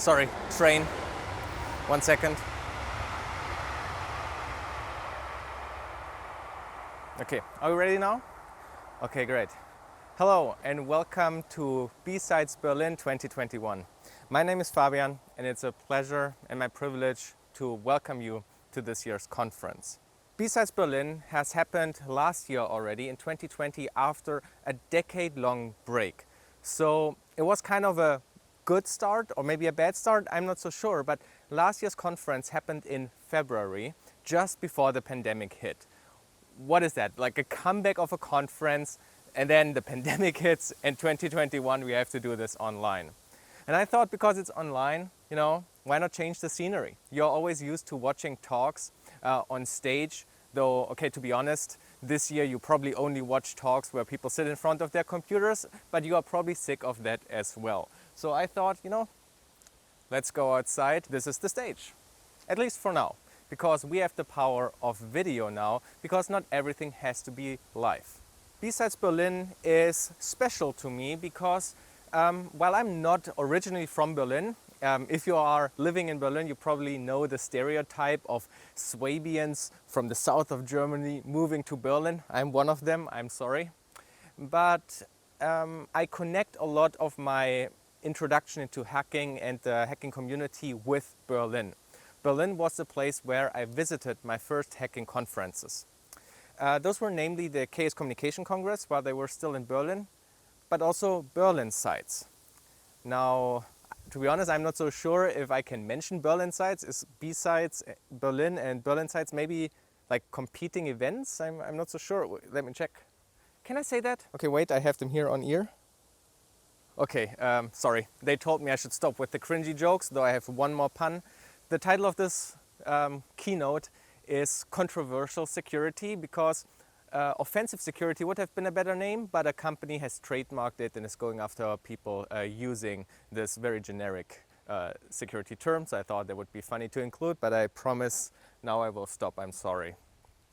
Sorry, train. 1 second. Okay, are we ready now? Okay, great. Hello and welcome to BSides Berlin 2021. My name is Fabian and it's a pleasure and my privilege to welcome you to this year's conference. BSides Berlin has happened last year already in 2020 after a decade-long break. So it was kind of a good start or maybe a bad start, I'm not so sure, but last year's conference happened in February, just before the pandemic hit. What is that? Like a comeback of a conference, and then the pandemic hits, and 2021 we have to do this online. And I thought, because it's online, why not change the scenery? You're always used to watching talks on stage, though, okay, to be honest, this year you probably only watch talks where people sit in front of their computers, but you are probably sick of that as well. So I thought, let's go outside. This is the stage, at least for now, because we have the power of video now, because not everything has to be live. BSides Berlin is special to me because while I'm not originally from Berlin, if you are living in Berlin, you probably know the stereotype of Swabians from the south of Germany moving to Berlin. I'm one of them, I'm sorry. But I connect a lot of my introduction into hacking and the hacking community with Berlin. Berlin was the place where I visited my first hacking conferences. Those were namely the Chaos Communication Congress while they were still in Berlin, but also BSides. Now, to be honest, I'm not so sure if I can mention BSides. Is BSides Berlin and BSides maybe like competing events? I'm not so sure. Let me check. Can I say that? Okay, wait, I have them here on ear. Okay, sorry. They told me I should stop with the cringy jokes, though I have one more pun. The title of this keynote is Controversial Security, because offensive security would have been a better name, but a company has trademarked it and is going after people using this very generic security term. So I thought that would be funny to include, but I promise now I will stop. I'm sorry.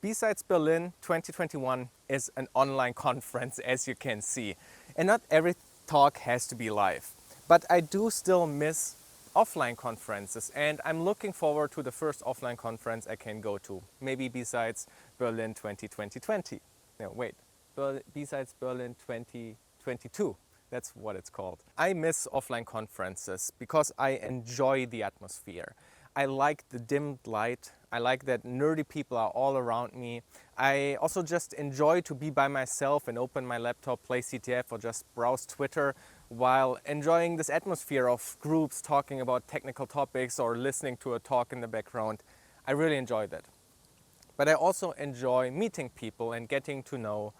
BSides Berlin 2021 is an online conference, as you can see. And not every talk has to be live. But I do still miss offline conferences, and I'm looking forward to the first offline conference I can go to. Maybe BSides Berlin 2020. No, wait, BSides Berlin 2022. That's what it's called. I miss offline conferences because I enjoy the atmosphere. I like the dimmed light. I like that nerdy people are all around me. I also just enjoy to be by myself and open my laptop, play CTF, or just browse Twitter while enjoying this atmosphere of groups talking about technical topics or listening to a talk in the background. I really enjoy that. But I also enjoy meeting people and getting to know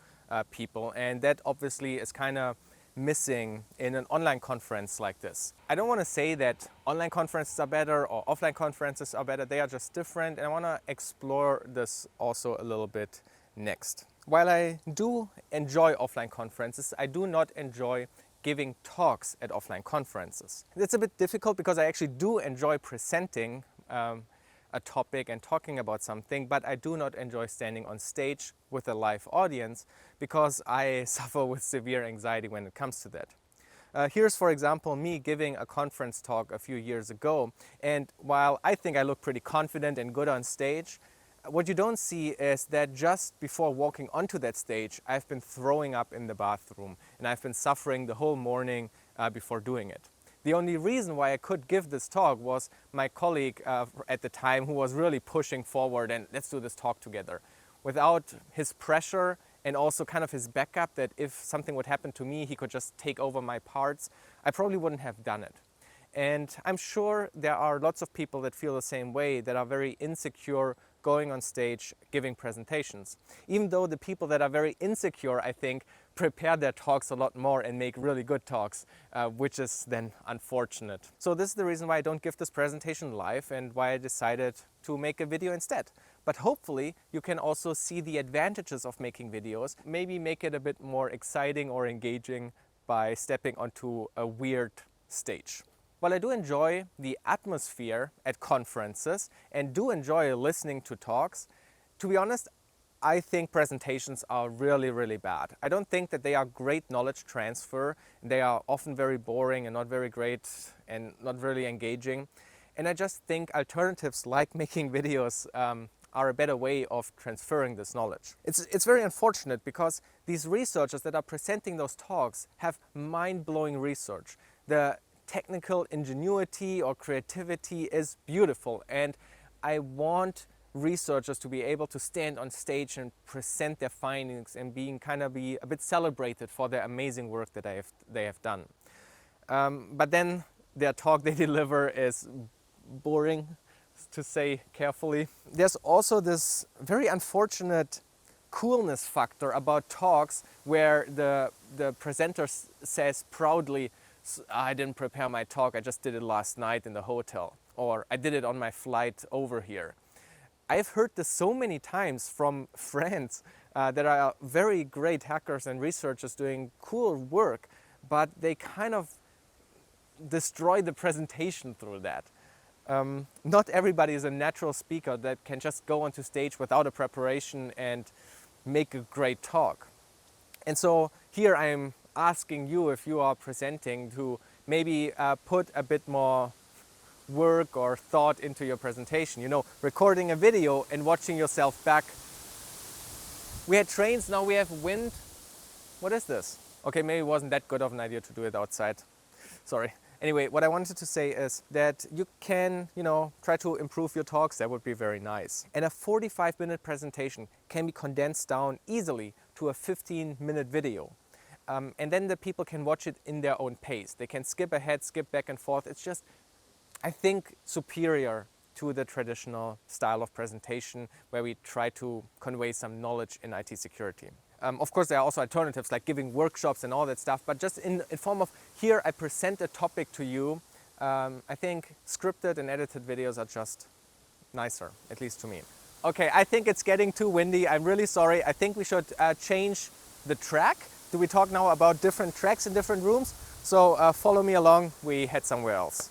people, and that obviously is kind of missing in an online conference like this. I don't want to say that online conferences are better or offline conferences are better. They are just different, and I want to explore this also a little bit next. While I do enjoy offline conferences, I do not enjoy giving talks at offline conferences. It's a bit difficult because I actually do enjoy presenting a topic and talking about something, but I do not enjoy standing on stage with a live audience because I suffer with severe anxiety when it comes to that. Here's, for example, me giving a conference talk a few years ago, and while I think I look pretty confident and good on stage, what you don't see is that just before walking onto that stage, I've been throwing up in the bathroom, and I've been suffering the whole morning before doing it. The only reason why I could give this talk was my colleague at the time, who was really pushing forward and let's do this talk together. Without his pressure and also kind of his backup that if something would happen to me, he could just take over my parts, I probably wouldn't have done it. And I'm sure there are lots of people that feel the same way, that are very insecure going on stage giving presentations. Even though the people that are very insecure, I think, prepare their talks a lot more and make really good talks, which is then unfortunate. So this is the reason why I don't give this presentation live and why I decided to make a video instead. But hopefully you can also see the advantages of making videos, maybe make it a bit more exciting or engaging by stepping onto a weird stage. While I do enjoy the atmosphere at conferences and do enjoy listening to talks, to be honest, I think presentations are really, really bad. I don't think that they are great knowledge transfer. They are often very boring and not very great and not really engaging. And I just think alternatives like making videos are a better way of transferring this knowledge. It's very unfortunate because these researchers that are presenting those talks have mind-blowing research. The technical ingenuity or creativity is beautiful, and I want researchers to be able to stand on stage and present their findings and be a bit celebrated for their amazing work that they have done. But then their talk they deliver is boring, to say carefully. There's also this very unfortunate coolness factor about talks where the presenter says proudly, I didn't prepare my talk, I just did it last night in the hotel, or I did it on my flight over here. I've heard this so many times from friends that are very great hackers and researchers doing cool work, but they kind of destroy the presentation through that. Not everybody is a natural speaker that can just go onto stage without a preparation and make a great talk. And so here I'm asking you, if you are presenting, to maybe put a bit more work or thought into your presentation. You know, recording a video and watching yourself back. We had trains, now we have wind. What is this? Okay, maybe it wasn't that good of an idea to do it outside. Sorry. Anyway, what I wanted to say is that you can, try to improve your talks. That would be very nice. And a 45-minute presentation can be condensed down easily to a 15-minute video. And then the people can watch it in their own pace. They can skip ahead, skip back and forth. It's just, I think, superior to the traditional style of presentation where we try to convey some knowledge in IT security. Of course, there are also alternatives like giving workshops and all that stuff, but just in form of, here I present a topic to you. I think scripted and edited videos are just nicer, at least to me. Okay, I think it's getting too windy. I'm really sorry. I think we should change the track. Do we talk now about different tracks in different rooms? So follow me along, we head somewhere else.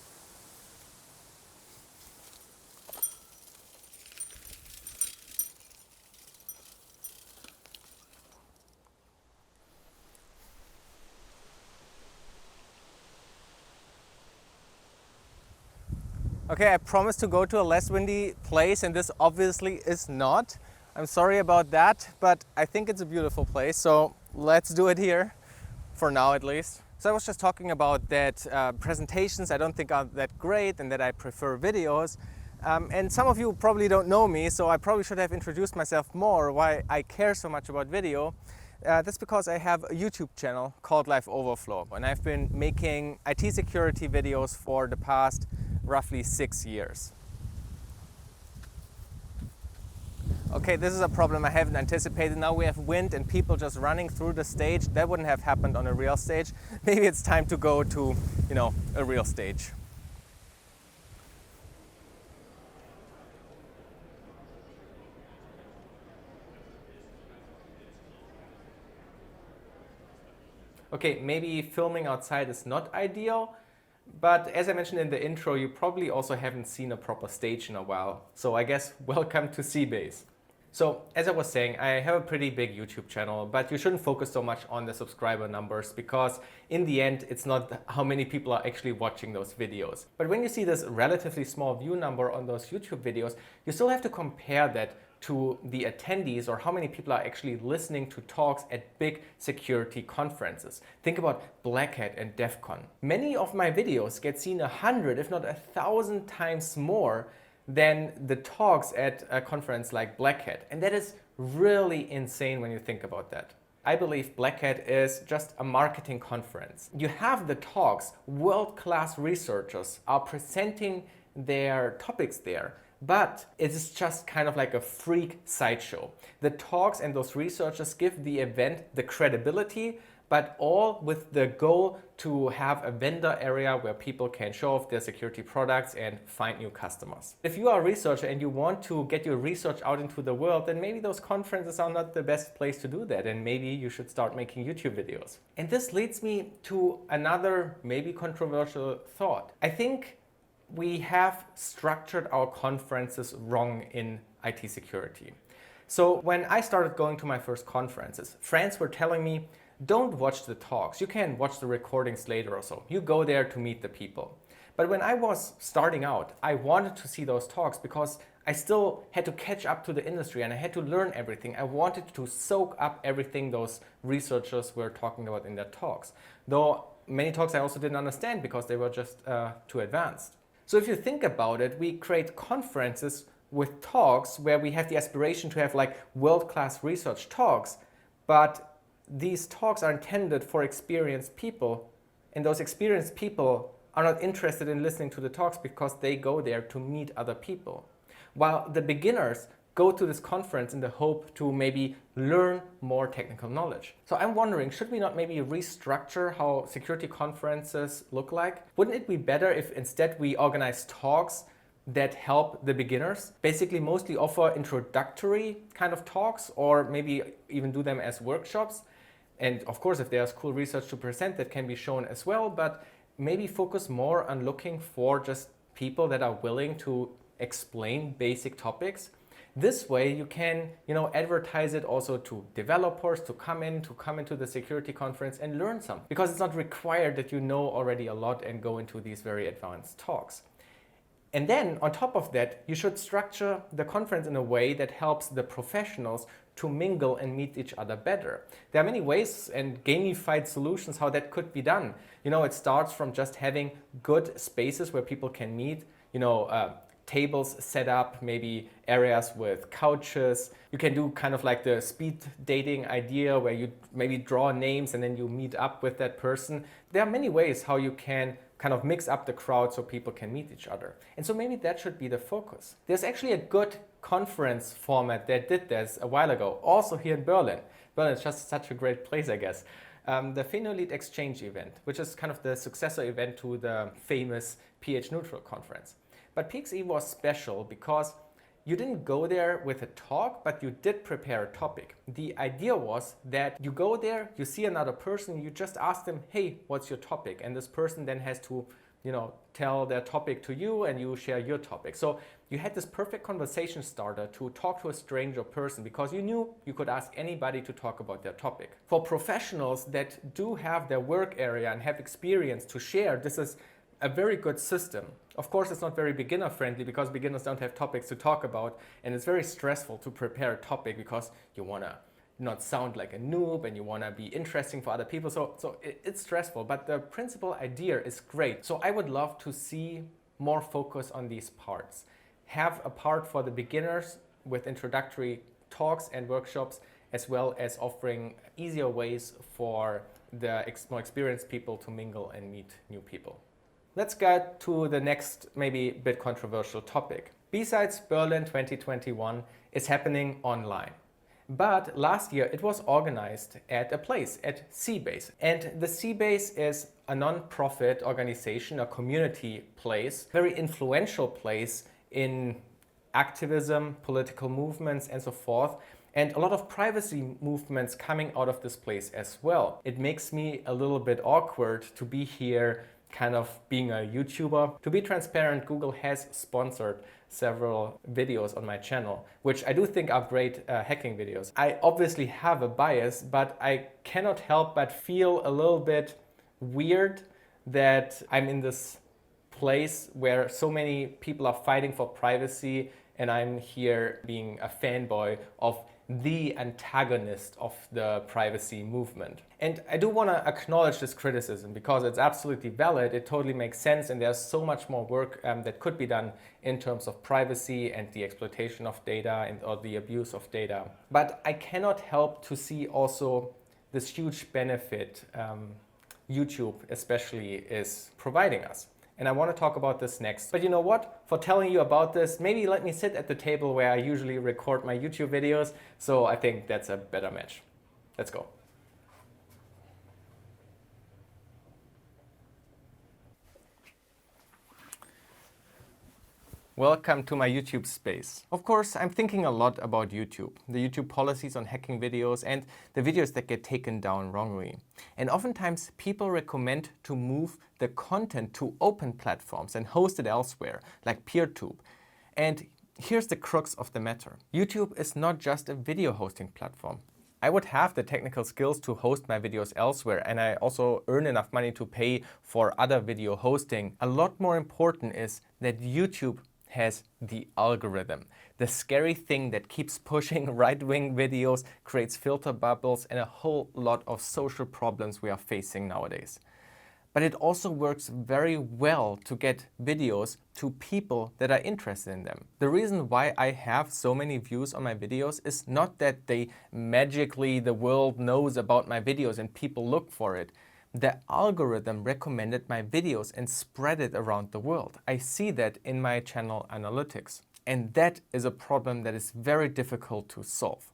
Okay, I promised to go to a less windy place, and this obviously is not. I'm sorry about that, but I think it's a beautiful place, so let's do it here, for now at least. So I was just talking about that presentations I don't think are that great and that I prefer videos. And some of you probably don't know me, so I probably should have introduced myself more, why I care so much about video. That's because I have a YouTube channel called LiveOverflow, and I've been making IT security videos for the past roughly 6 years. Okay, this is a problem I haven't anticipated. Now we have wind and people just running through the stage. That wouldn't have happened on a real stage. Maybe it's time to go to, a real stage. Okay, maybe filming outside is not ideal, but as I mentioned in the intro, you probably also haven't seen a proper stage in a while. So I guess welcome to cbase. So as I was saying, I have a pretty big YouTube channel, but you shouldn't focus so much on the subscriber numbers because in the end, it's not how many people are actually watching those videos. But when you see this relatively small view number on those YouTube videos, you still have to compare that to the attendees or how many people are actually listening to talks at big security conferences. Think about Black Hat and DEF CON. Many of my videos get seen 100, if not 1,000 times more than the talks at a conference like Black Hat. And that is really insane when you think about that. I believe Black Hat is just a marketing conference. You have the talks, world-class researchers are presenting their topics there, but it is just kind of like a freak sideshow. The talks and those researchers give the event the credibility, but all with the goal to have a vendor area where people can show off their security products and find new customers. If you are a researcher and you want to get your research out into the world, then maybe those conferences are not the best place to do that, and maybe you should start making YouTube videos. And this leads me to another maybe controversial thought. I think we have structured our conferences wrong in IT security. So when I started going to my first conferences, friends were telling me, don't watch the talks, you can watch the recordings later or so. You go there to meet the people. But when I was starting out, I wanted to see those talks because I still had to catch up to the industry and I had to learn everything. I wanted to soak up everything those researchers were talking about in their talks. Though many talks I also didn't understand because they were just too advanced. So if you think about it, we create conferences with talks where we have the aspiration to have like world-class research talks, but these talks are intended for experienced people, and those experienced people are not interested in listening to the talks because they go there to meet other people. While the beginners go to this conference in the hope to maybe learn more technical knowledge. So I'm wondering, should we not maybe restructure how security conferences look like? Wouldn't it be better if instead we organize talks that help the beginners? Basically mostly offer introductory kind of talks, or maybe even do them as workshops. And of course, if there's cool research to present, that can be shown as well, but maybe focus more on looking for just people that are willing to explain basic topics. This way you can, advertise it also to developers to come into the security conference and learn something, because it's not required that you know already a lot and go into these very advanced talks. And then on top of that, you should structure the conference in a way that helps the professionals to mingle and meet each other better. There are many ways and gamified solutions how that could be done. It starts from just having good spaces where people can meet, tables set up, maybe areas with couches. You can do kind of like the speed dating idea where you maybe draw names and then you meet up with that person. There are many ways how you can kind of mix up the crowd so people can meet each other. And so maybe that should be the focus. There's actually a good conference format that did this a while ago, also here in Berlin. Berlin is just such a great place, I guess. The Phenolite Exchange event, which is kind of the successor event to the famous pH Neutral conference. But PXE was special because you didn't go there with a talk, but you did prepare a topic. The idea was that you go there, you see another person, you just ask them, hey, what's your topic? And this person then has to, tell their topic to you and you share your topic. So you had this perfect conversation starter to talk to a stranger person because you knew you could ask anybody to talk about their topic. For professionals that do have their work area and have experience to share, this is a very good system. Of course, it's not very beginner friendly because beginners don't have topics to talk about, and it's very stressful to prepare a topic because you want to not sound like a noob and you want to be interesting for other people. So it's stressful, but the principal idea is great. So I would love to see more focus on these parts. Have a part for the beginners with introductory talks and workshops, as well as offering easier ways for the more experienced people to mingle and meet new people. Let's get to the next, maybe bit controversial topic. BSides Berlin 2021 is happening online. But last year it was organized at a place, at cbase. And the cbase is a non-profit organization, a community place, very influential place in activism, political movements, and so forth. And a lot of privacy movements coming out of this place as well. It makes me a little bit awkward to be here kind of being a YouTuber. To be transparent, Google has sponsored several videos on my channel, which I do think are great hacking videos. I obviously have a bias, but I cannot help but feel a little bit weird that I'm in this place where so many people are fighting for privacy and I'm here being a fanboy of the antagonist of the privacy movement. And I do want to acknowledge this criticism because it's absolutely valid, it totally makes sense, and there's so much more work that could be done in terms of privacy and the exploitation of data or the abuse of data. But I cannot help to see also this huge benefit YouTube especially is providing us. And I want to talk about this next. But you know what? For telling you about this, maybe let me sit at the table where I usually record my YouTube videos. So I think that's a better match. Let's go. Welcome to my YouTube space. Of course, I'm thinking a lot about YouTube, the YouTube policies on hacking videos and the videos that get taken down wrongly. And oftentimes people recommend to move the content to open platforms and host it elsewhere, like PeerTube. And here's the crux of the matter. YouTube is not just a video hosting platform. I would have the technical skills to host my videos elsewhere, and I also earn enough money to pay for other video hosting. A lot more important is that YouTube has the algorithm, the scary thing that keeps pushing right-wing videos, creates filter bubbles, and a whole lot of social problems we are facing nowadays. But it also works very well to get videos to people that are interested in them. The reason why I have so many views on my videos is not that the world knows about my videos and people look for it. The algorithm recommended my videos and spread it around the world. I see that in my channel analytics. And that is a problem that is very difficult to solve.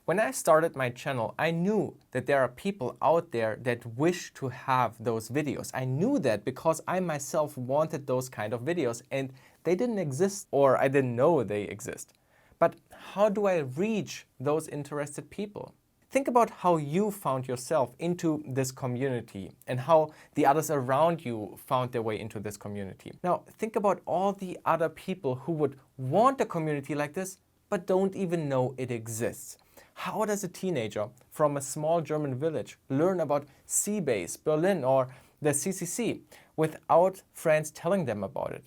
When I started my channel, I knew that there are people out there that wish to have those videos. I knew that because I myself wanted those kind of videos and they didn't exist, or I didn't know they exist. But how do I reach those interested people? Think about how you found yourself into this community and how the others around you found their way into this community. Now, think about all the other people who would want a community like this, but don't even know it exists. How does a teenager from a small German village learn about cbase, Berlin, or the CCC without friends telling them about it?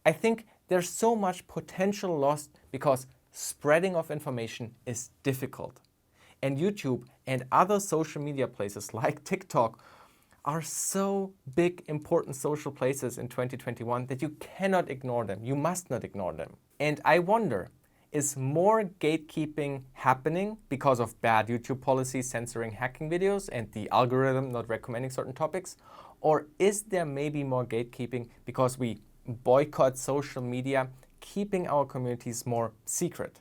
I think there's so much potential lost because spreading of information is difficult. And YouTube and other social media places like TikTok are so big, important social places in 2021 that you cannot ignore them. You must not ignore them. And I wonder, is more gatekeeping happening because of bad YouTube policies censoring hacking videos and the algorithm not recommending certain topics? Or is there maybe more gatekeeping because we boycott social media, keeping our communities more secret?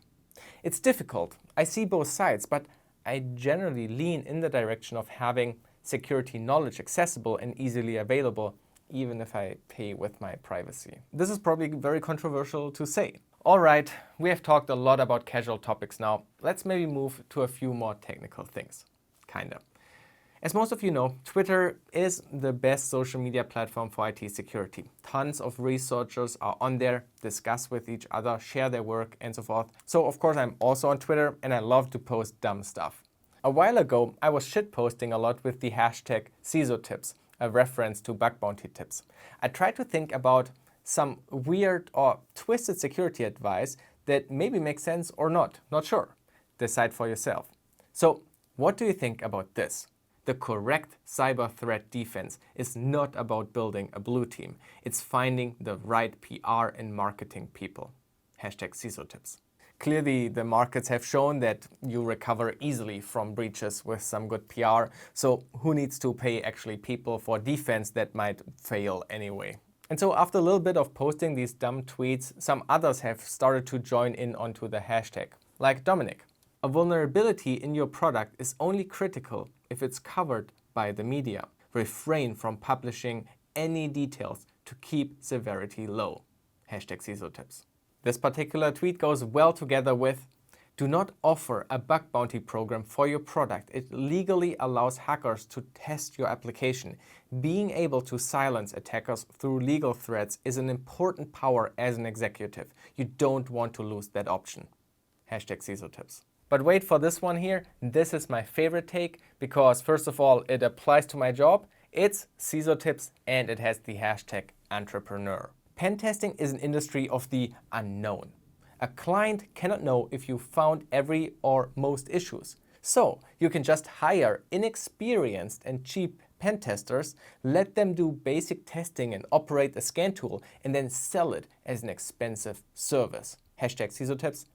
It's difficult. I see both sides, but I generally lean in the direction of having security knowledge accessible and easily available, even if I pay with my privacy. This is probably very controversial to say. All right, we have talked a lot about casual topics now. Let's maybe move to a few more technical things. Kinda. As most of you know, Twitter is the best social media platform for IT security. Tons of researchers are on there, discuss with each other, share their work, and so forth. So of course I'm also on Twitter and I love to post dumb stuff. A while ago, I was shitposting a lot with the hashtag #CISOtips, a reference to bug bounty tips. I tried to think about some weird or twisted security advice that maybe makes sense or not. Not sure. Decide for yourself. So what do you think about this? The correct cyber threat defense is not about building a blue team. It's finding the right PR and marketing people. #CISOtips. Clearly, the markets have shown that you recover easily from breaches with some good PR. So who needs to pay actually people for defense that might fail anyway? And so after a little bit of posting these dumb tweets, some others have started to join in onto the hashtag, like Dominic. A vulnerability in your product is only critical if it's covered by the media. Refrain from publishing any details to keep severity low. #CISOtips. This particular tweet goes well together with, do not offer a bug bounty program for your product. It legally allows hackers to test your application. Being able to silence attackers through legal threats is an important power as an executive. You don't want to lose that option. #CISOtips. But wait for this one here. This is my favorite take because first of all, it applies to my job. It's ßlertips and it has the hashtag entrepreneur. Pen testing is an industry of the unknown. A client cannot know if you found every or most issues. So you can just hire inexperienced and cheap pen testers, let them do basic testing and operate a scan tool, and then sell it as an expensive service. #CISOtips,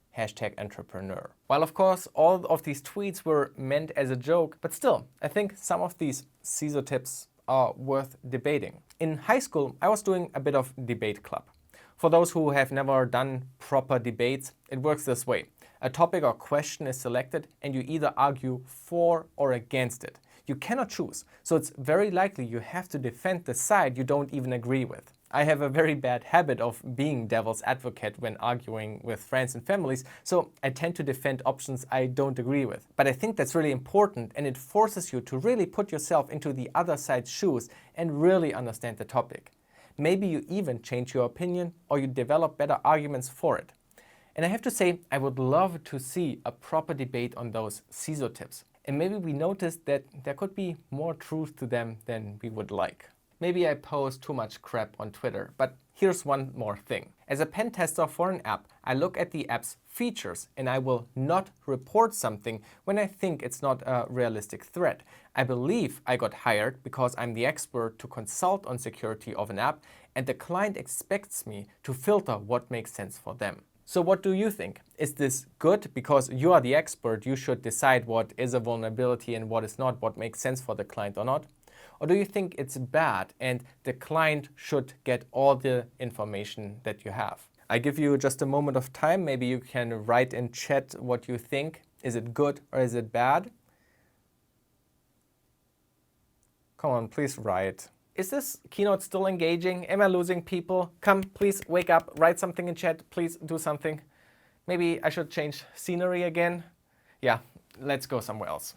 #entrepreneur. While of course all of these tweets were meant as a joke, but still, I think some of these ßlertips are worth debating. In high school, I was doing a bit of debate club. For those who have never done proper debates, it works this way. A topic or question is selected and you either argue for or against it. You cannot choose, so it's very likely you have to defend the side you don't even agree with. I have a very bad habit of being devil's advocate when arguing with friends and families, so I tend to defend options I don't agree with. But I think that's really important and it forces you to really put yourself into the other side's shoes and really understand the topic. Maybe you even change your opinion or you develop better arguments for it. And I have to say, I would love to see a proper debate on those CISO tips. And maybe we noticed that there could be more truth to them than we would like. Maybe I post too much crap on Twitter, but here's one more thing. As a pen tester for an app, I look at the app's features and I will not report something when I think it's not a realistic threat. I believe I got hired because I'm the expert to consult on security of an app, and the client expects me to filter what makes sense for them. So what do you think? Is this good? Because you are the expert, you should decide what is a vulnerability and what is not, what makes sense for the client or not. Or do you think it's bad and the client should get all the information that you have? I give you just a moment of time. Maybe you can write in chat what you think. Is it good or is it bad? Come on, please write. Is this keynote still engaging? Am I losing people? Come, please wake up, write something in chat, please do something. Maybe I should change scenery again. Yeah, let's go somewhere else.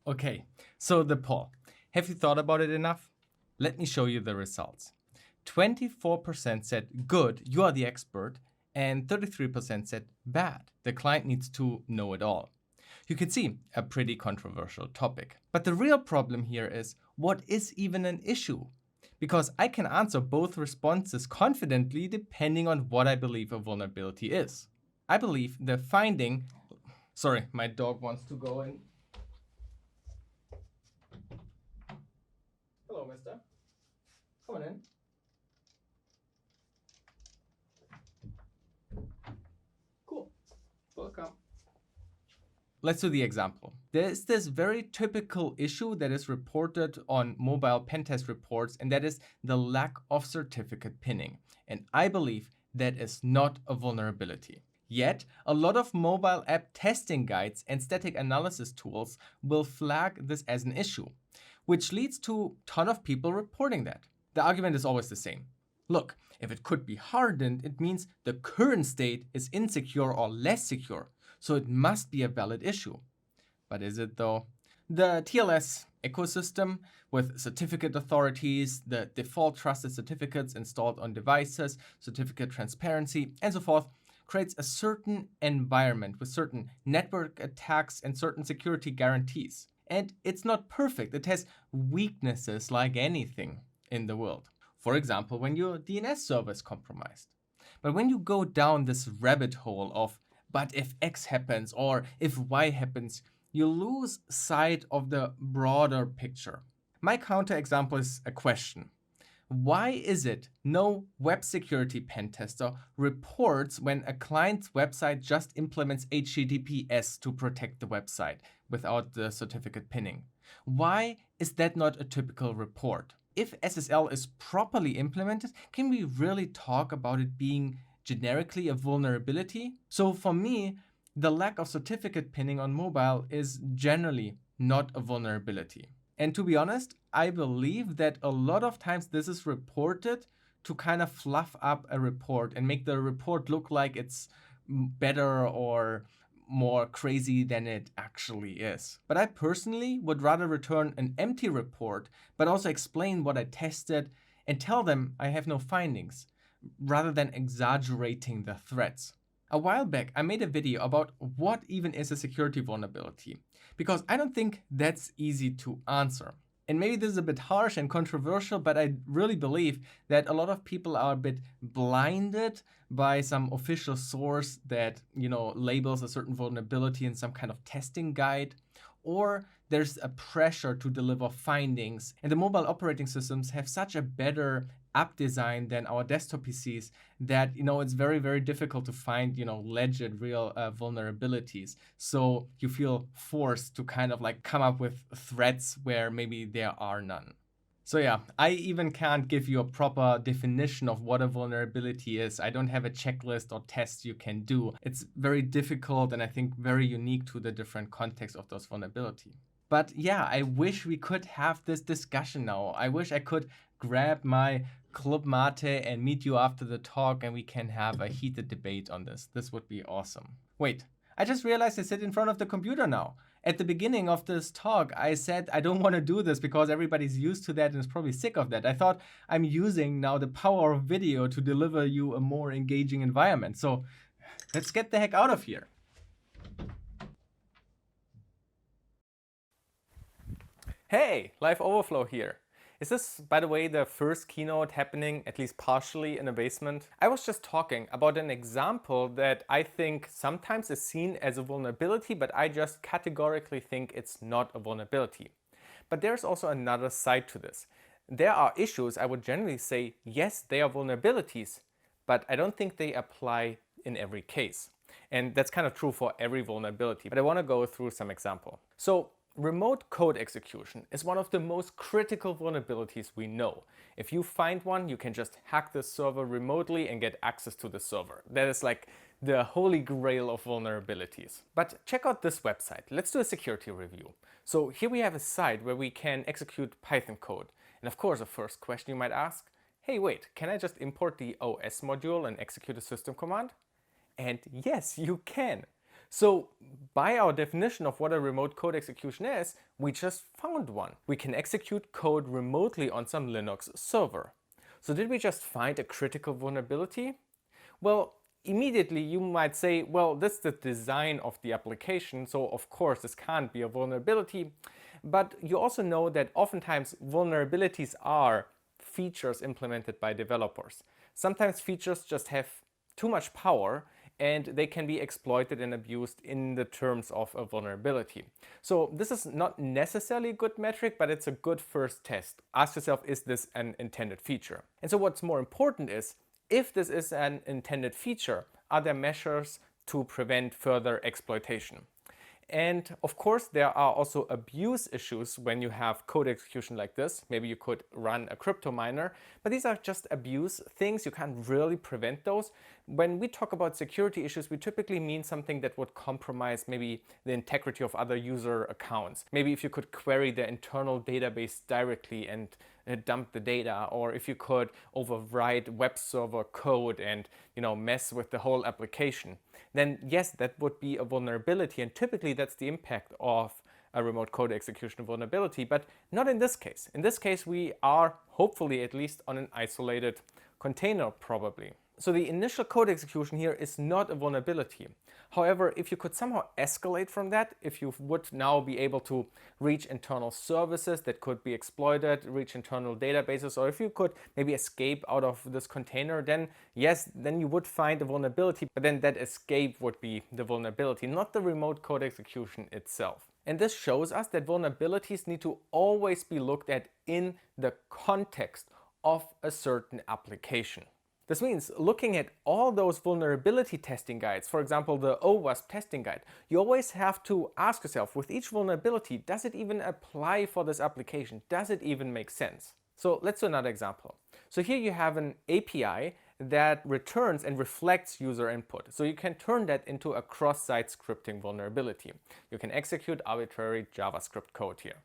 Okay, so the poll. Have you thought about it enough? Let me show you the results. 24% said good, you are the expert, and 33% said bad, the client needs to know it all. You can see a pretty controversial topic. But the real problem here is, what is even an issue? Because I can answer both responses confidently depending on what I believe a vulnerability is. I believe the finding... Sorry, my dog wants to go in. Hello, mister. Come on in. Cool. Welcome. Let's do the example. There is this very typical issue that is reported on mobile pen test reports, and that is the lack of certificate pinning. And I believe that is not a vulnerability. Yet, a lot of mobile app testing guides and static analysis tools will flag this as an issue, which leads to a ton of people reporting that. The argument is always the same. Look, if it could be hardened, it means the current state is insecure or less secure, so it must be a valid issue. But is it though? The TLS ecosystem with certificate authorities, the default trusted certificates installed on devices, certificate transparency, and so forth, creates a certain environment with certain network attacks and certain security guarantees. And it's not perfect. It has weaknesses like anything in the world. For example, when your DNS server is compromised. But when you go down this rabbit hole of, but if X happens or if Y happens, you lose sight of the broader picture. My counterexample is a question. Why is it no web security pen tester reports when a client's website just implements HTTPS to protect the website without the certificate pinning? Why is that not a typical report? If SSL is properly implemented, can we really talk about it being generically a vulnerability? So for me, the lack of certificate pinning on mobile is generally not a vulnerability. And to be honest, I believe that a lot of times this is reported to kind of fluff up a report and make the report look like it's better or more crazy than it actually is. But I personally would rather return an empty report, but also explain what I tested and tell them I have no findings, rather than exaggerating the threats. A while back, I made a video about what even is a security vulnerability, because I don't think that's easy to answer. And maybe this is a bit harsh and controversial, but I really believe that a lot of people are a bit blinded by some official source that, labels a certain vulnerability in some kind of testing guide, or there's a pressure to deliver findings. And the mobile operating systems have such a better app design than our desktop PCs that, it's very, very difficult to find, legit, real vulnerabilities. So you feel forced to kind of come up with threats where maybe there are none. So yeah, I even can't give you a proper definition of what a vulnerability is. I don't have a checklist or test you can do. It's very difficult and I think very unique to the different contexts of those vulnerabilities. But yeah, I wish we could have this discussion now. I wish I could grab my club mate and meet you after the talk and we can have a heated debate on this. This would be awesome. Wait, I just realized I sit in front of the computer now. At the beginning of this talk, I said I don't want to do this because everybody's used to that and is probably sick of that. I thought I'm using now the power of video to deliver you a more engaging environment. So let's get the heck out of here. Hey, LiveOverflow here. Is this, by the way, the first keynote happening at least partially in a basement? I was just talking about an example that I think sometimes is seen as a vulnerability, but I just categorically think it's not a vulnerability. But there's also another side to this. There are issues I would generally say, yes, they are vulnerabilities, but I don't think they apply in every case. And that's kind of true for every vulnerability, but I want to go through some example. So remote code execution is one of the most critical vulnerabilities we know. If you find one, you can just hack the server remotely and get access to the server. That is like the holy grail of vulnerabilities. But check out this website. Let's do a security review. So here we have a site where we can execute Python code. And of course, the first question you might ask, hey, wait, can I just import the OS module and execute a system command? And yes, you can. So by our definition of what a remote code execution is, we just found one. We can execute code remotely on some Linux server. So did we just find a critical vulnerability? Well, immediately you might say, well, that's the design of the application, so of course this can't be a vulnerability. But you also know that oftentimes vulnerabilities are features implemented by developers. Sometimes features just have too much power and they can be exploited and abused in the terms of a vulnerability. So this is not necessarily a good metric, but it's a good first test. Ask yourself, is this an intended feature? And so what's more important is, if this is an intended feature, are there measures to prevent further exploitation? And of course, there are also abuse issues when you have code execution like this. Maybe you could run a crypto miner, but these are just abuse things. You can't really prevent those. When we talk about security issues, we typically mean something that would compromise maybe the integrity of other user accounts. Maybe if you could query the internal database directly and dump the data, or if you could overwrite web server code and mess with the whole application, then yes, that would be a vulnerability, and typically that's the impact of a remote code execution vulnerability, but not in this case. In this case, we are hopefully at least on an isolated container probably. So the initial code execution here is not a vulnerability. However, if you could somehow escalate from that, if you would now be able to reach internal services that could be exploited, reach internal databases, or if you could maybe escape out of this container, then yes, then you would find a vulnerability, but then that escape would be the vulnerability, not the remote code execution itself. And this shows us that vulnerabilities need to always be looked at in the context of a certain application. This means looking at all those vulnerability testing guides, for example, the OWASP testing guide, you always have to ask yourself, with each vulnerability, does it even apply for this application? Does it even make sense? So let's do another example. So here you have an API that returns and reflects user input. So you can turn that into a cross-site scripting vulnerability. You can execute arbitrary JavaScript code here.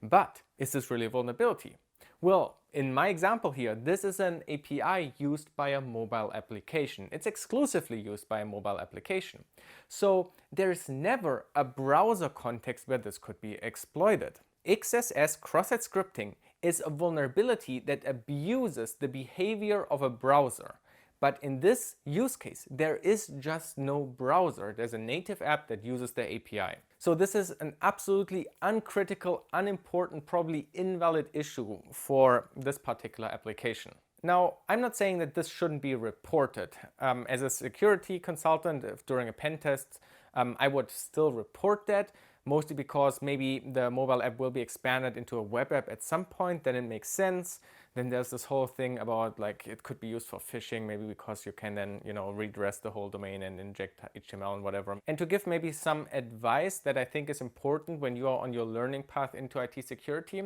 But is this really a vulnerability? Well, in my example here, this is an API used by a mobile application. It's exclusively used by a mobile application. So there's never a browser context where this could be exploited. XSS cross-site scripting is a vulnerability that abuses the behavior of a browser. But in this use case, there is just no browser. There's a native app that uses the API. So this is an absolutely uncritical, unimportant, probably invalid issue for this particular application. Now, I'm not saying that this shouldn't be reported. As a security consultant during a pen test, I would still report that, mostly because maybe the mobile app will be expanded into a web app at some point, then it makes sense. Then there's this whole thing about like it could be used for phishing, maybe because you can then, redress the whole domain and inject HTML and whatever. And to give maybe some advice that I think is important when you are on your learning path into IT security.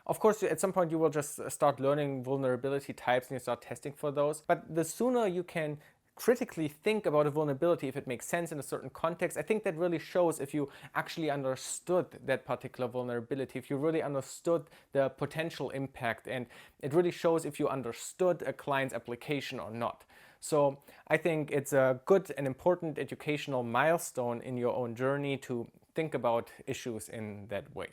Of course, at some point you will just start learning vulnerability types and you start testing for those. But the sooner you can critically think about a vulnerability, if it makes sense in a certain context, I think that really shows if you actually understood that particular vulnerability, if you really understood the potential impact, and it really shows if you understood a client's application or not. So I think it's a good and important educational milestone in your own journey to think about issues in that way.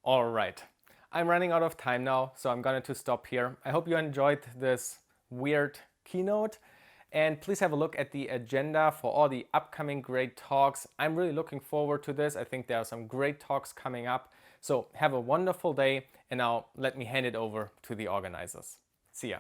All right, I'm running out of time now, so I'm going to stop here. I hope you enjoyed this weird keynote. And please have a look at the agenda for all the upcoming great talks. I'm really looking forward to this. I think there are some great talks coming up. So have a wonderful day, and now let me hand it over to the organizers. See ya.